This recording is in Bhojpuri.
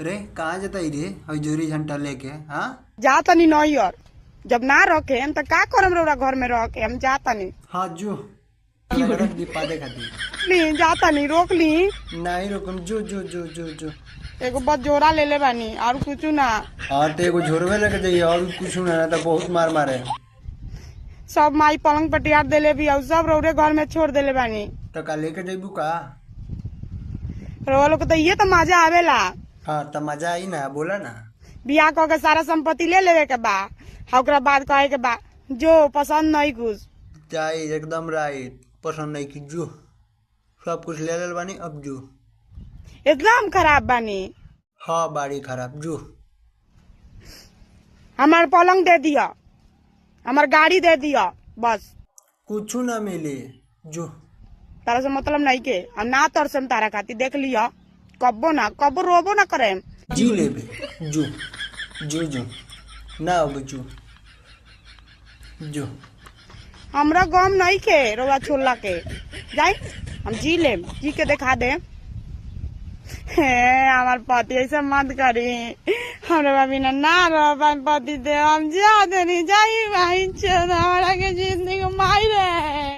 अरे कहाँ जाता ही रे और जोरी झंटा लेके हाँ। जा तनी नहीं और जब ना रखे हम तो का करम रौरा घर में रह के हम जा तनी हाँ जो रख दी पादे खाती ली जा तनी रोक ली नहीं रुकम जो जो जो जो जो एगो बस जोरा ले ले बानी और कुछ ना। हाँ तो एगो झोरवे लेके जाइए और कुछ ना तो बहुत मार मारे सब माई पलंग पटियार देले भी और सब रौरे घर में छोड़ देले बानी। तो का लेके जाइबू का। रौरा लोग को तो ये तो मजा आवेला। हाँ तो मजा आई ना बोला ना। बियाह कह के सारा संपत्ति ले लेवे के बा ओकरा बाद कहे के बा जो पसंद नहीं कुछ चाय एकदम राइट पसंद नहीं की जो सब कुछ ले ले बानी अब जो एकदम खराब बानी। हाँ बाड़ी खराब जो हमार पलंग दे दिया हमार गाड़ी दे दिया बस कुछ ना मिले जो तारा से मतलब नहीं के हम ना तरसम तारा खाती देख लिया कब्बो रोबो ना करे जी ले बे जो जो जो ना अब जो जो हमरा गम नहीं के रोवा छोड़ला के जाई हम जी लेम जी के दिखा दे। हमार पति ऐसे मत करी हमरा बिना ना रह पति दे हम जा दे जाई भाई हमारा के जिंदगी माई रहे।